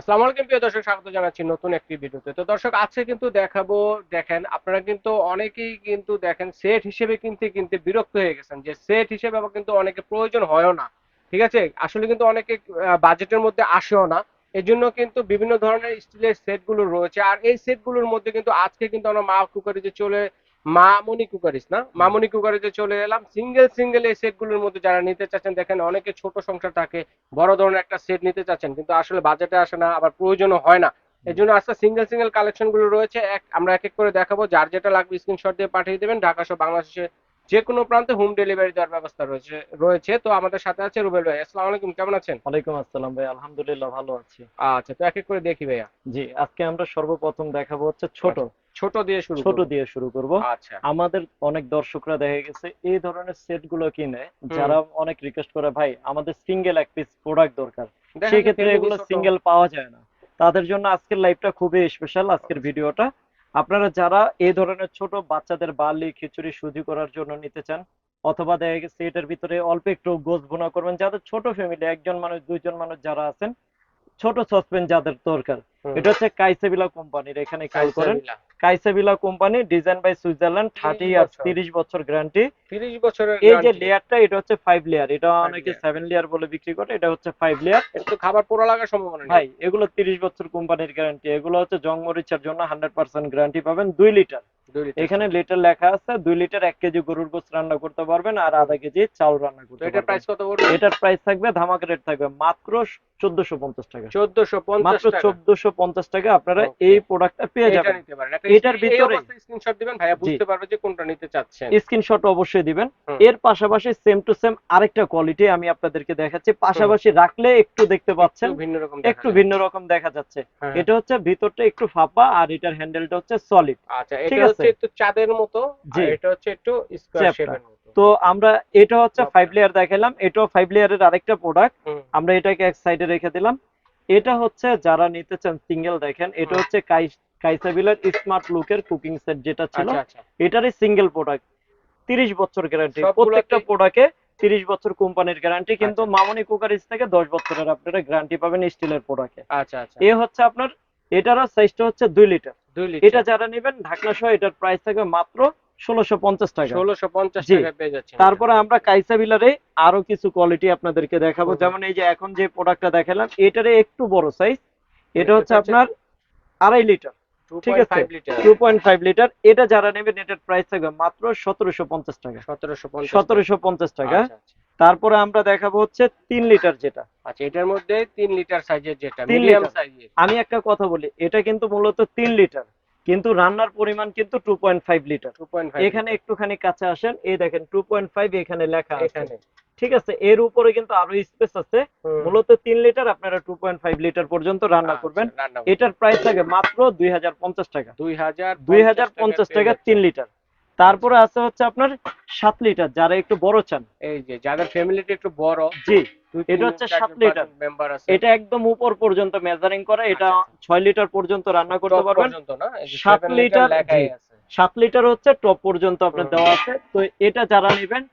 আসসালামু আলাইকুম প্রিয় দর্শক, স্বাগত জানাচ্ছি নতুন একটি ভিডিওতে। তো দর্শক, আজকে কিন্তু দেখাবো, দেখেন আপনারা কিন্তু অনেকেই কিন্তু দেখেন সেট হিসেবে কিনতে কিনতে বিরক্ত হয়ে গেছেন, যে সেট হিসেবে আবার কিন্তু অনেকে প্রয়োজন হয়ও না। ঠিক আছে, আসলে কিন্তু অনেকে বাজেটের মধ্যে আসেও না। এই জন্য কিন্তু বিভিন্ন ধরনের স্টিলের সেট গুলো রয়েছে, আর এই সেট গুলোর মধ্যে কিন্তু আজকে কিন্তু আমরা মামনি কুকারিজ না মামনি কুকারিজে চলে এলাম। সিঙ্গেল সিঙ্গেল এই সেট গুলোর মধ্যে যারা নিতে চাচ্ছেন, দেখেন অনেকে ছোট সংসার থাকে, বড় ধরনের একটা সেট নিতে চাচ্ছেন, কিন্তু আসলে বাজেটে আসে না, আবার প্রয়োজনও হয় না। এর জন্য আজকে সিঙ্গেল সিঙ্গেল কালেকশন গুলো রয়েছে, আমরা এক এক করে দেখাবো। যার যেটা লাগবে স্ক্রিনশট দিয়ে পাঠিয়ে দেবেন। ঢাকা সহ বাংলাদেশে যে কোনো প্রান্তে হোম ডেলিভারি দেওয়ার ব্যবস্থা রয়েছে। তো আমাদের সাথে আছে রুবেল ভাই। আসসালামু আলাইকুম, কেমন আছেন? ওয়ালাইকুম আসসালাম ভাই, আলহামদুলিল্লাহ ভালো আছি। আচ্ছা, তো এক এক করে দেখি ভাইয়া। জি, আজকে আমরা সর্বপ্রথম দেখাবো হচ্ছে ছোট আচ্ছা, ছোট দিয়ে শুরু ছোট করব। দিয়ে শুরু করব। আচ্ছা। আমাদের অনেক দর্শকরা দেখা গেছে এই ধরনের সেট গুলো কিনে, হুম। যারা অনেক রিকোয়েস্ট করে ভাই আমাদের সিঙ্গেল এক পিস প্রোডাক্ট দরকার, দেখা সেই যায় ক্ষেত্রে ফ্যামিলি এগুলো ছোট। সিঙ্গেল পাওয়া যায় না। তাদের জন্য আজকের লাইভটা খুবই স্পেশাল, আজকের অবশ্যই। ভিডিওটা। আপনারা যারা এই ধরনের ছোট বাচ্চাদের বার্লি খিচুড়ি সুজি করার জন্য নিতে চান, অথবা দেখা গেছে এটার ভিতরে অল্প একটু গোশ ভুনা করবেন, যাদের ছোট ফ্যামিলি, একজন মানুষ দুইজন মানুষ যারা আছেন, ছোট সসপেন যাদের দরকার, হুম। এটা হচ্ছে কাইসেবিলা কোম্পানির। এখানে খেয়াল করেন, কাইসাবিলা। কাইসেবিলা company, design by Switzerland, 30 30 years, বছর 30 বছর গ্যারান্টি। 30 বছরের এই যে গ্যারান্টি। লেয়ারটা, এটা হচ্ছে 5 লেয়ার, এটা 5 অনেকে ইয়ার। 7 লেয়ার বলে বিক্রি করে, এটা হচ্ছে 5 লেয়ার। এটা তো খাবার পোড়া লাগার সম্ভাবনা নেই। ভাই এগুলো 30 বছর কোম্পানির গ্যারান্টি, এগুলো হচ্ছে জং মরিচার জন্য 100% গ্যারান্টি পাবেন। 2 লিটার, 2 লিটার এখানে সহ। লিটার লেখা আছে। 2 লিটার 1 কেজি গরুর গোশত রান্না করতে পারবেন, আর হুম। আধা কেজি চাউল রান্না তো করতে এটার পারবেন। প্রাইস কত পড়বে? এটার প্রাইস থাকবে, ধামাকা রেট থাকবে মাত্র 1450 টাকা। 1450 মাত্র টাকা। 1450 টাকা আপনারা ওকে। এই প্রোডাক্টটা পেয়ে এটা যাবেন। নিতে পারেন একটা এটার এই ভিতরে, অবস্থায় স্ক্রিনশট দিবেন, ভাইয়া জি, বুঝতে পারবে যে কোনটা নিতে চাচ্ছেন। স্ক্রিনশট অবশ্যই দিবেন। হুম। এর পাশাপাশি সেম টু সেম আরেকটা কোয়ালিটি আমি আপনাদেরকে দেখাচ্ছি, হুম। পাশাপাশি রাখলে একটু দেখতে একটু পাচ্ছেন, ভিন্ন রকম দেখা একটু যায়। ভিন্ন রকম দেখা যাচ্ছে। হ্যাঁ, হ্যাঁ। এটা হচ্ছে ভিতরটা একটু ফাঁপা, আর এটার হ্যান্ডেলটা হচ্ছে সলিড। আচ্ছা, ঠিক এটা আছে, হচ্ছে একটু চাঁদের মতো, আর জি, এটা হচ্ছে একটু স্কয়ার চ্যাপ্টা। শেপের মতো। তো ওকে। আমরা, এটা হচ্ছে ফাইভ চমৎকার। লেয়ার দেখালাম, এটাও 5 লেয়ারের আরেকটা প্রোডাক্ট। হুম। আমরা এটাকে এক সাইডে রেখে দিলাম। এটা হচ্ছে যারা নিতে চান সিঙ্গেল, দেখেন এটা হুম। হচ্ছে কাইসাবিলার স্মার্ট লুকের কুকিং সেট যেটা ছিল, আচ্ছা, আচ্ছা। এটারই সিঙ্গেল প্রোডাক্ট। 30 বছর গ্যারান্টি প্রত্যেকটা সবগুলাতেই। প্রোডাক্টে, 30 বছর কোম্পানির গ্যারান্টি, কিন্তু আচ্ছা, মামনি কুকারিজ থেকে 10 বছরের আপনারা গ্যারান্টি পাবেন স্টিলের প্রোডাক্টে। আচ্ছা, আচ্ছা। এ হচ্ছে আপনার, এটারও সাইজটা হচ্ছে 2 লিটার। 2 এটা লিটার। যারা নেবেন ঢাকনা সহ, এটার প্রাইস থাকবে মাত্র 1650 টাকা। 1650 জি, টাকায় পেয়ে যাচ্ছেন এটা। তারপরে আমরা ওকে। কাইসাবিলারে আরো কিছু কোয়ালিটি আপনাদেরকে দেখাবো, হুম, হুম। যেমন এই যে এখন যে প্রোডাক্টটা দেখালাম, এটারে একটু বড় সাইজ। এটা হচ্ছে এটা হচ্ছে আপনার 2.5 লিটার। ঠিক আছে, 2.5 লিটার। 2.5 লিটার। এটা যারা নেবেন এটার প্রাইস থাকবে মাত্র 1750 টাকা। 1750 টাকা। 1750 টাকা। আচ্ছা, আচ্ছা। তারপরে আমরা দেখাবো হচ্ছে 3 লিটার যেটা, আচ্ছা, এটার মধ্যে 3 লিটার সাইজের, যেটা তিন মিডিয়াম লিটার সাইজের। আমি একটা কথা বলি, এটা কিন্তু মূলত 3 লিটার, কিন্তু রান্নার পরিমাণ কিন্তু 2.5 লিটার। 2.5 এখানে লিটার। একটুখানি কাছে আসেন, এই দেখেন 2.5 এখানে লেখা আছে। এখানে। ঠিক আছে, এর উপরে কিন্তু আরো স্পেস আছে। হুম। মূলত 3 লিটার, আপনারা 2.5 লিটার পর্যন্ত রান্না আচ্ছা, করবেন। রান্না করতে এটার পারবেন। প্রাইস থাকে মাত্র 2050 টাকা। 2050 টাকায় 2050 টাকা পেয়ে তিন যাচ্ছেন। লিটার আচ্ছা। তারপরে আছে হচ্ছে আপনার 7 লিটার, যারা একটু বড় চান। এই যে যাদের ফ্যামিলিটা একটু বড়, জি, 2 এটা 3 জন হচ্ছে 4 সাত জন 5 লিটার জন মেম্বার আছে। এটা একদম উপর পর্যন্ত মেজারিং করা, এটা আচ্ছা, আচ্ছা। 6 লিটার পর্যন্ত রান্না করতে টপ পারবেন। পর্যন্ত না, এই যে সাত 7 লিটার লিটার জি, লেখাই আছে। 7 লিটার হচ্ছে টপ পর্যন্ত আপনার হুম। দেওয়া আছে। তো এটা যারা নেবেন,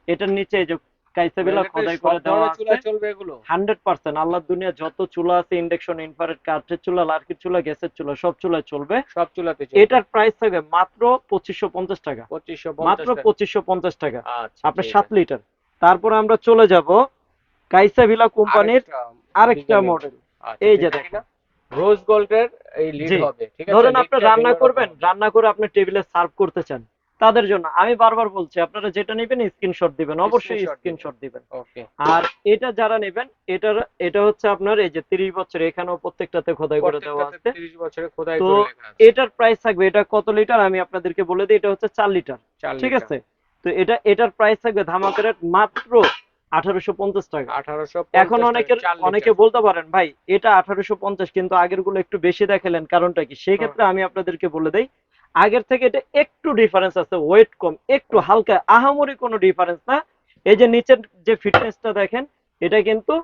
এটার নিচে এই যে কাইসাবিলা এটা খোদাই সব করে দেওয়া ধরনের আছে। চুলায় চলবে এগুলো? 100% আল্লাহর দুনিয়া যত চুলা আছে, ইন্ডাকশন, ইনফ্রারেড, কাঠের চুলা, লার্কির চুলা, গ্যাসের চুলা, সব চুলায় চলবে। সব চুলাতে চলবে। এটার প্রাইস থাকবে মাত্র 2550 টাকা। মাত্র 2550 টাকা। 2550 টাকা। আচ্ছা, আপনার ঠিক সাত আছে। লিটার তারপরে আমরা চলে যাব কাইসাভিলা কোম্পানির আরেকটা আরেকটা ডিজাইনের। মডেল। আচ্ছা, এই যে যেটা কিনা দেখেন, রোজ গোল্ডের এই লিড জি, হবে, ঠিক আছে? ধরেন আপনি লিডটা ভিন্ন রান্না রকম করবেন, হবে। রান্না করে আপনি টেবিলে সার্ভ করতে চান, তাদের জন্য আমি বারবার বলছি, আপনারা যেটা নেবেন স্ক্রিনশট দিবেন, অবশ্যই স্ক্রিনশট দিবেন। স্ক্রিনশট দিবেন। ওকে। আর এটা যারা নেবেন, এটা হচ্ছে আপনার এই যে 30 বছর, এখানেও প্রত্যেকটাতে খোদাই করে দেওয়া প্রত্যেকটাতে আছে। 30 বছরে খোদাই তো করে লেখা আছে। এটার প্রাইস থাকবে, এটা কত লিটার আমি আপনাদেরকে বলে দিই, এটা হচ্ছে 4 লিটার। 4 ঠিক লিটার। আছে, তো এটার প্রাইস থাকবে ধামাকা রেট মাত্র 1850 টাকা। এখন 1850 টাকা 4 অনেকে লিটার। বলতে পারেন ভাই এটা 1850, কিন্তু আগের গুলো একটু বেশি দেখালেন, কারণটা কি? সেই হুম। ক্ষেত্রে আমি আপনাদেরকে বলে দেই, আগের থেকে এটা একটু ডিফারেন্স আছে, ওয়েট কম, একটু হুম। হালকা, আহামরি কোনো ডিফারেন্স না। এই যে নিচের যে ফিটনেসটা দেখেন, এটা কিন্তু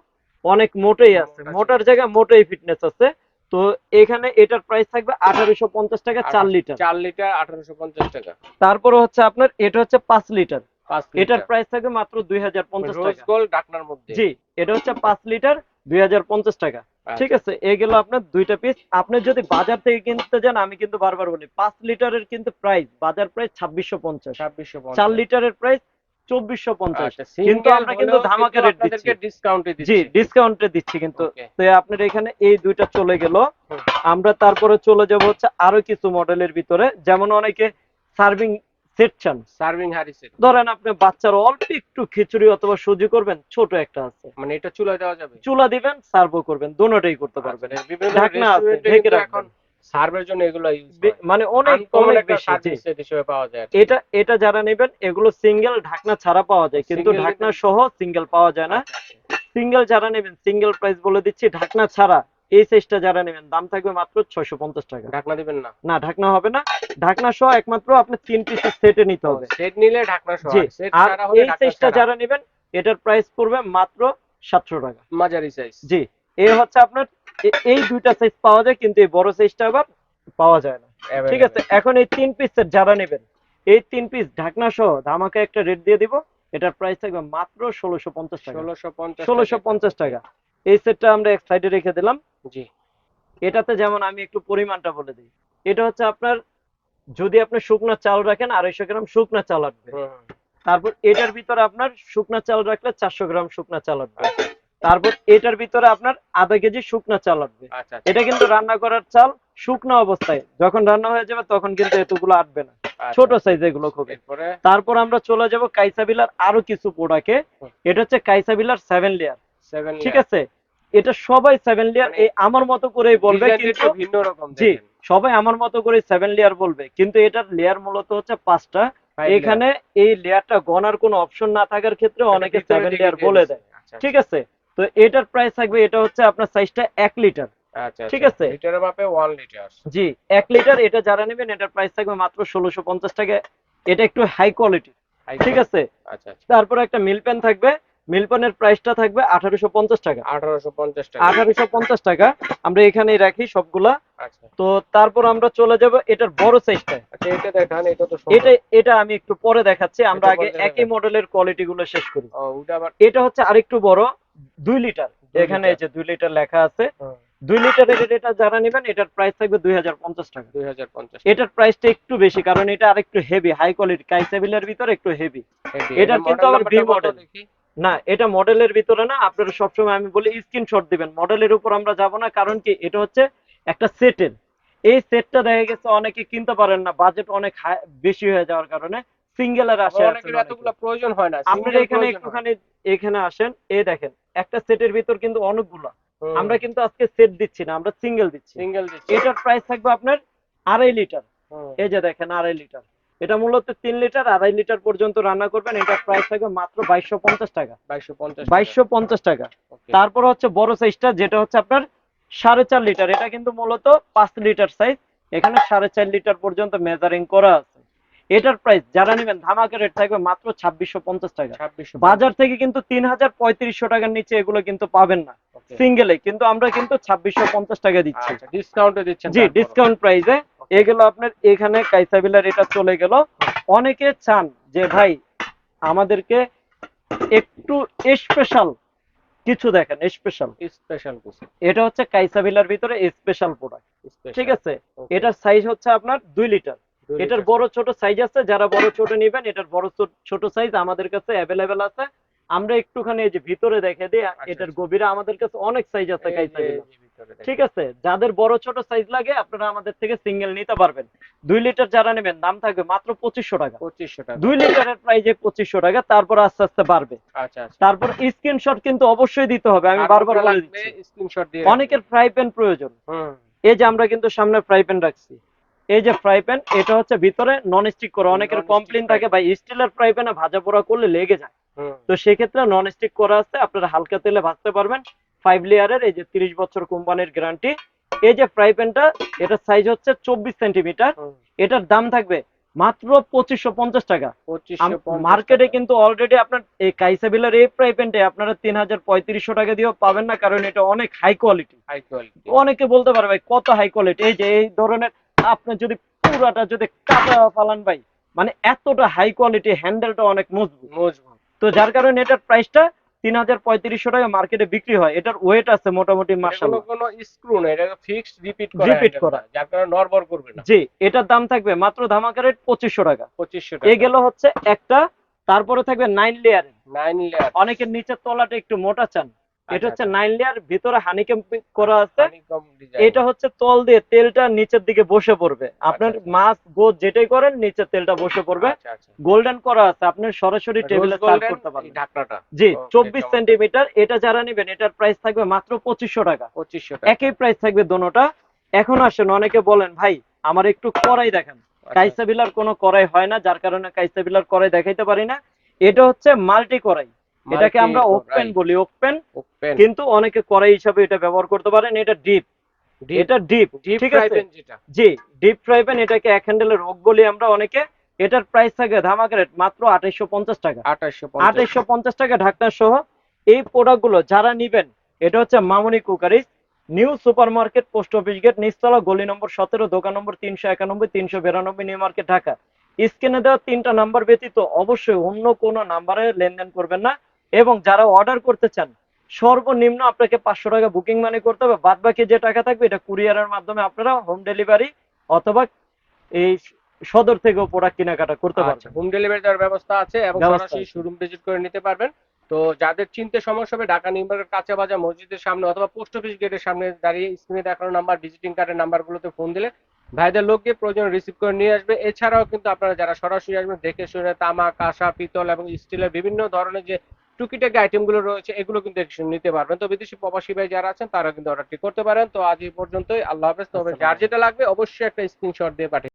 অনেক মোটেই আছে, মোটা ছিল। মোটার জায়গায় মোটেই ফিটনেস আছে। তো এখানে এটার প্রাইস থাকবে 1850 টাকা, 4 লিটার। 4 লিটার 1850 টাকা। তারপরে হচ্ছে আপনার এটা হচ্ছে 5 লিটার, 5 এটার লিটার। প্রাইস থাকবে মাত্র 2050 রোজ টাকা। গোল্ড ঢাকনার মধ্যে। জি, এটা হচ্ছে 5 লিটার, 2050 টাকা। ঠিক আচ্ছা, আছে, এগুলো আপনার দুইটা পিস। আপনি যদি বাজার থেকে কিনতে যান, আমি কিন্তু বারবার বলি 5 লিটারের কিন্তু প্রাইস, বাজার প্রাইস 2650, 4 2650। লিটারের প্রাইস 2450, আচ্ছা, কিন্তু সিঙ্গেল আমরা কিন্তু হলেও কিন্তু ধামাকা রেট দিচ্ছি। আপনাদেরকে ডিসকাউন্টে জি, দিচ্ছে। ডিসকাউন্টে দিচ্ছি কিন্তু। ওকে। তো আপনার এখানে এই দুইটা চলে গেল। হুম। আমরা তারপরে চলে যাব হচ্ছে আরো কিছু মডেলের ভিতরে, যেমন অনেকে সার্ভিং সেট চান। সার্ভিং হাঁড়ি সেট। ধরেন আপনি বাচ্চার অল্প একটু খিচুড়ি অথবা সুজি করবেন, ছোট একটা আছে, মানে এটা চুলায় দেওয়া যাবে? চুলা দিবেন, সার্ভও করবেন, দোনোটাই করতে আচ্ছা, পারবেন। বিভিন্ন ঢাকনা আছে, রেস্টুরেন্টে ঢেকে কিন্তু এখন রাখবেন। সার্ভের জন্য এগুলো ইউজ হয়। মানে অনেক আনকমন অনেক একটা বেশি। সার্ভিং জি, সেট হিসেবে পাওয়া যায় আরকি। এটা এটা যারা নেবেন এগুলো সিঙ্গেল ঢাকনা ছাড়া পাওয়া যায়, কিন্তু সিঙ্গেল ঢাকনা কিন্তু সহ সিঙ্গেল পাওয়া যায় না। আচ্ছা, আচ্ছা। সিঙ্গেল যারা নেবেন, সিঙ্গেল প্রাইস বলে দিচ্ছি, ঢাকনা ছাড়া এই সাইজটা যারা নেবেন দাম থাকবে মাত্র 650 টাকা। ঢাকনা দিবেন না? না, ঢাকনা হবে না। ঢাকনা সহ একমাত্র আপনি 3 পিসের সেটে নিতে ও, হবে। সেট নিলে ঢাকনা সহ, জি, আর সেট আর ছাড়া হলে এই ঢাকনা সাইজটা ছাড়া। যারা নেবেন এটার প্রাইস পড়বে মাত্র 700 টাকা। মাঝারি সাইজ। জি, এই হচ্ছে আপনার এই দুইটা সাইজ পাওয়া যায়, কিন্তু এই বড় সাইজটা আবার পাওয়া যায় না। ঠিক আছে, অ্যাভেলেবেল। এখন এই 3 পিসের যারা নেবেন, এই 3 পিস ঢাকনা সহ ধামাকা একটা রেট দিয়ে দিব। এটার প্রাইস থাকবে মাত্র 1650 টাকা। 1650 টাকা। 1650 টাকা। এই সেটটা আমরা এক সাইডে রেখে দিলাম। জি। এটাতে যেমন আমি একটু পরিমাণটা বলে দিই। এটা হচ্ছে আপনার, যদি আপনি শুকনা চাল রাখেন 250 গ্রাম শুকনা চাল লাগবে। হুম, হুম। তারপর এটার ভিতরে আপনার শুকনা চাল রাখলে 400 গ্রাম শুকনা চাল লাগবে। আচ্ছা, তারপর এটার ভিতরে আপনার আধা কেজি শুকনা চাল লাগবে। আচ্ছা, আচ্ছা, এটা কিন্তু রান্না করার চাল, শুকনো অবস্থায়। যখন রান্না হয়ে যাবে তখন কিন্তু এতগুলো আটবে না। আচ্ছা, ছোট আচ্ছা, সাইজ ঠিক এগুলো আছে। খুবই। এরপরে? তারপর আমরা চলে যাব কাইসাবিলার আরো কিছু প্রোডাক্টে। হুম, এটা হচ্ছে কাইসাবিলার 7 লেয়ার। 7 ঠিক লেয়ার। আছে, এটা সবাই 7 লেয়ার মানে এই আমার মতো করেই বলবে, ডিজাইনটা কিন্তু একটু ভিন্ন রকম জি, দেখেন। সবাই আমার মতো করে 7 লেয়ার বলবে, কিন্তু এটার লেয়ার মূলত হচ্ছে 5টা। 5 লেয়ার। এখানে এই লেয়ারটা গনার কোনো অপশন না থাকার ক্ষেত্রে এটা অনেকে ভিতরের 7 দিকে লেয়ার দিয়ে বলে দিছে। দেয়। আচ্ছা, ঠিক আচ্ছা। আছে, তো এটার প্রাইস থাকবে, এটা হচ্ছে আপনার সাইজটা 1 লিটার। আচ্ছা, ঠিক আচ্ছা। আছে, লিটারের মাপে 1 লিটার। জি, 1 লিটার। এটা যারা নেবেন এটার প্রাইস থাকবে মাত্র 1650 টাকা। এটা একটু হাই কোয়ালিটি। হাই ঠিক কোয়ালিটি। আছে, আচ্ছা, আচ্ছা। তারপর একটা মিল পেন থাকবে। মিল পেনের প্রাইসটা থাকবে 1850 টাকা। 1850 টাকা। 1850 টাকা। আমরা এখানেই রাখি সবগুলা। আচ্ছা, তো তারপর আমরা চলে যাব এটার বড় সাইজটা। আচ্ছা, এটা দেখান, এটা তো এটা সুন্দর। এটা আমি একটু পরে দেখাচ্ছি, আমরা এটা আগে পরে একই দেখাবেন। মডেলের কোয়ালিটি গুলো শেষ করি। ও, ওটা আবার এটা হচ্ছে আরেকটু বড়, 2 লিটার। 2 এখানে এই লিটার। যে 2 লিটার লেখা আছে। হুম, 2 লিটারের এটা যারা নেবেন এটার প্রাইস থাকবে 2050 টাকা। 2050 টাকা। এটার প্রাইসটা একটু বেশি, কারণ এটা আরেকটু হেভি, হাই কোয়ালিটি, কাইসাবিলার ভিতরে একটু হেভি। হেভি। এটা এটার কিন্তু মডেল আবার ভি নাম্বারটা কত মডেল। দেখি? না, এটা মডেলের ভিতরে না, আপনারা সবসময় আমি বলি স্ক্রিনশট দিবেন, মডেলের উপর আমরা যাব না। কারণ কি, এটা হচ্ছে একটা সেটের। এই সেটটা দেখা গেছে অনেকে কিনতে পারেন না, বাজেট অনেক বেশি হয়ে যাওয়ার কারণে সিঙ্গেলের আবার আশায় আছেন অনেকের অনেকে। এতগুলা প্রয়োজন হয় না, আপনারা সিঙ্গেল এখানে প্রয়োজন হয়। একটুখানি এখানে আসেন, এই দেখেন একটা সেটের ভিতর কিন্তু অনেকগুলা। হুম, আমরা কিন্তু আজকে সেট দিচ্ছি না, আমরা সিঙ্গেল দিচ্ছি। সিঙ্গেল দিচ্ছে। এটার প্রাইস থাকবে আপনার 2.5 লিটার। হুম, এই যে দেখেন 2.5 লিটার। এটা মূলত 3 লিটার, 2.5 লিটার পর্যন্ত রান্না করবেন। এটার প্রাইস থাকবে মাত্র 2250 টাকা। 2250 টাকা। 2250 টাকা। ওকে। তারপর হচ্ছে বড় সাইজটা, যেটা হচ্ছে আপনার 4.5 লিটার। এটা কিন্তু মূলত 5 লিটার সাইজ। এখানে 4.5 লিটার পর্যন্ত মেজারিং করা আছে। এটার প্রাইস যারা নেবেন ধামাকা রেট থাকবে মাত্র 2650 টাকা। 2650। বাজার থেকে কিন্তু 3500 টাকার নিচে এগুলো কিন্তু পাবেন না ওকে। সিঙ্গেলে, কিন্তু আমরা কিন্তু 2650 টাকা দিচ্ছি। আচ্ছা, ডিসকাউন্টে দিচ্ছেন জি, তারপরও। ডিসকাউন্ট প্রাইসে। ওকে। এগুলো আপনার এখানে কাইসাবিলার এটা চলে গেল। অনেকে চান যে ভাই আমাদেরকে একটু স্পেশাল কিছু দেখেন, স্পেশাল। স্পেশাল কিছু। এটা হচ্ছে কাইসাবিলার ভিতরে স্পেশাল প্রোডাক্ট। ঠিক স্পেশাল। আছে, ওকে। এটার সাইজ হচ্ছে আপনার 2 লিটার। 2 এটার লিটার বড় সাইজ। ছোট সাইজ আছে, যারা বড় ছোট নেবেন এটার বড় ছোট সাইজ আমাদের কাছে অ্যাভেলেবেল আছে। আমরা একটুখানি এই যে ভিতরে দেখে দিই, আচ্ছা, এটার আচ্ছা। গভীরে আমাদের কাছে অনেক সাইজ আছে এই যে কাইসাবিলার। ভিতরে ঠিক দেখেন। আছে, যাদের বড় ছোট সাইজ লাগে আপনারা আমাদের থেকে সিঙ্গেল নিতে পারবেন। 2 লিটার যারা নেবেন দাম থাকবে মাত্র 2500 টাকা। 2500 টাকা। 2 লিটারের প্রাইজে 2500 টাকা, তারপর আস্তে আস্তে বাড়বে। আচ্ছা, আচ্ছা। তারপর স্ক্রিনশট কিন্তু অবশ্যই দিতে হবে, আমি আর বারবার কোনটা বলে লাগবে দিচ্ছি। স্ক্রিনশট দিয়ে রাখবেন। অনেকের ফ্রাই প্যান প্রয়োজন। হুম। এই যে আমরা কিন্তু সামনে ফ্রাই প্যান রাখছি। এই যে ফ্রাই প্যান, এটা হচ্ছে ভিতরে নন স্টিক করা। অনেকের নন স্টিক কমপ্লেন ফ্রাই থাকে প্যান। ভাই স্টিলের ফ্রাই প্যানে ভাজা পোড়া করলে লেগে যায়। হুম। তো সেক্ষেত্রে নন স্টিক করা আছে, আপনারা হালকা তেলে ভাজতে পারবেন। 5 লেয়ারের, এই যে 30 বছর কোম্পানির গ্যারান্টি। এই যে ফ্রাই প্যানটা, এটার সাইজ হচ্ছে 24 সেন্টিমিটার। হুম। এটার দাম থাকবে মাত্র 2550 টাকা। 2550 মার্কেটে টাকা। কিন্তু অলরেডি আপনার এই কাইসাবিলার এই ফ্রাই প্যানটা আপনারা 3500 টাকা দিয়েও পাবেন না, কারণ এটা অনেক হাই কোয়ালিটি। High quality. অনেকে বলতে পারে ভাই কত হাই কোয়ালিটি, এই যে এই ধরনের আপনি যদি পুরাটা যদি কাটা ফালান ভাই, মানে এতটা হাই কোয়ালিটি, হ্যান্ডেলটা অনেক মজবুত। মজবুত। তো যার কারণে এটার প্রাইসটা 3,3500 টাকা মার্কেটে বিক্রি হয়। এটার ওয়েট আছে মোটামুটি এটা মাশাআল্লাহ। কোনো স্ক্রু না, এটা ফিক্সড রিপিট করা রিপিট হ্যান্ডেল করা। না, যার কারণে নড়বড় করবে না। জি, এটার দাম থাকবে মাত্র ধামাকা রেট 2500 টাকা। 2500 এ টাকা। গেল হচ্ছে একটা। তারপরে থাকবে 9 লেয়ারের। 9 লেয়ার। অনেকের নিচের তলাটা একটু মোটা চান, এটা আচ্ছা হচ্ছে আচ্ছা। 9 লেয়ার, ভিতরে হানিকম করা আছে। Honeycomb design. এটা হচ্ছে তল দিয়ে তেলটা নিচের দিকে বসে পড়বে, আপনার আচ্ছা আচ্ছা। মাছ গোছ যেটাই করেন নিচের তেলটা বসে পড়বে। আচ্ছা আচ্ছা। গোল্ডেন করা আছে, আপনি সরাসরি রোজ টেবিলে সার্ভ গোল্ডেন করতে এই পারবেন। ঢাকনাটা। জি, ওকে, 24 চমৎকার। সেন্টিমিটার। এটা যারা নেবেন এটার প্রাইস থাকবে মাত্র 2500 টাকা। 2500 টাকা। একই প্রাইস থাকবে দোনোটা। এখন আসেন, অনেকে বলেন ভাই আমার একটু কড়াই দেখান। আচ্ছা কাইসা বিলার কোনো কড়াই হয় না, যার কারণে কাইসা বিলার কড়াই দেখাইতে পারি না। এটা হচ্ছে মাল্টি কড়াই, এটাকে মাল্টি আমরা ওপেন কড়াই। বলি, ওপেন। ওপেন। কিন্তু অনেকে কড়াই হিসাবে এটা ব্যবহার করতে পারেন। এটা ডিপ, ডিপ। এটা ডিপ। ডিপ ঠিক ফ্রাই আছে, প্যান যেটা। জি, ডিপ ফ্রাই প্যান। এটাকে এক হ্যান্ডেলের হোক বলি আমরা অনেকে। এটার প্রাইস থাকে ধামাকা রেট মাত্র 2850 টাকা। 2850। 2850 টাকা ঢাকনা সহ। এই প্রোডাক্টগুলো যারা নিবেন, এটা হচ্ছে Mamuni cookeries, new super market, post office gate, নিচতলা, গলি নম্বর 17, দোকান নম্বর 391, 392, নিউ মার্কেট, ঢাকা। স্ক্রিনে দেওয়া 3টা নাম্বার ব্যতীত অবশ্যই অন্য কোনো নাম্বারে লেনদেন করবেন না। এবং যারা অর্ডার করতে চান, সর্বনিম্ন আপনাকে 500 টাকা বুকিং মানি করতে হবে। বাদ বাকি যে টাকা থাকবে এটা কুরিয়ারের মাধ্যমে আপনারা হোম ডেলিভারি অথবা এই সদর থেকেও প্রোডাক্ট কেনাকাটা করতে আচ্ছা, পারবেন। হোম ডেলিভারি দেওয়ার ব্যবস্থা আছে এবং ব্যবস্থা সরাসরি আছে। শোরুম ভিজিট করে নিতে পারবেন। তো যাদের চিনতে সমস্যা হবে, ঢাকা নিউ মার্কেট কাঁচা বাজার মসজিদের সামনে অথবা পোস্ট অফিস গেটের সামনে দাঁড়িয়ে স্ক্রিনে দেখানো নাম্বার, ভিজিটিং কার্ডের নাম্বারগুলোতে ফোন দিলে ভাইদের লোক গিয়ে প্রয়োজন রিসিভ করে নিয়ে আসবে। এছাড়াও কিন্তু আপনারা যারা সরাসরি আসবেন, দেখে শুনে তামা, কাঁসা, পিতল এবং স্টিলের বিভিন্ন ধরনের যে টুকিটাকি আইটেমগুলো রয়েছে এগুলো কিন্তু দেখে নিতে পারবেন। তো বিদেশি প্রবাসী ভাই যারা আছেন তারা কিন্তু অর্ডারটি করতে পারেন। তো আজ এই পর্যন্তই, আল্লাহ হাফেজ। তবে আসসালামু যার আলাইকুম। যেটা লাগবে অবশ্যই একটা স্ক্রিনশট দিয়ে পাঠিয়ে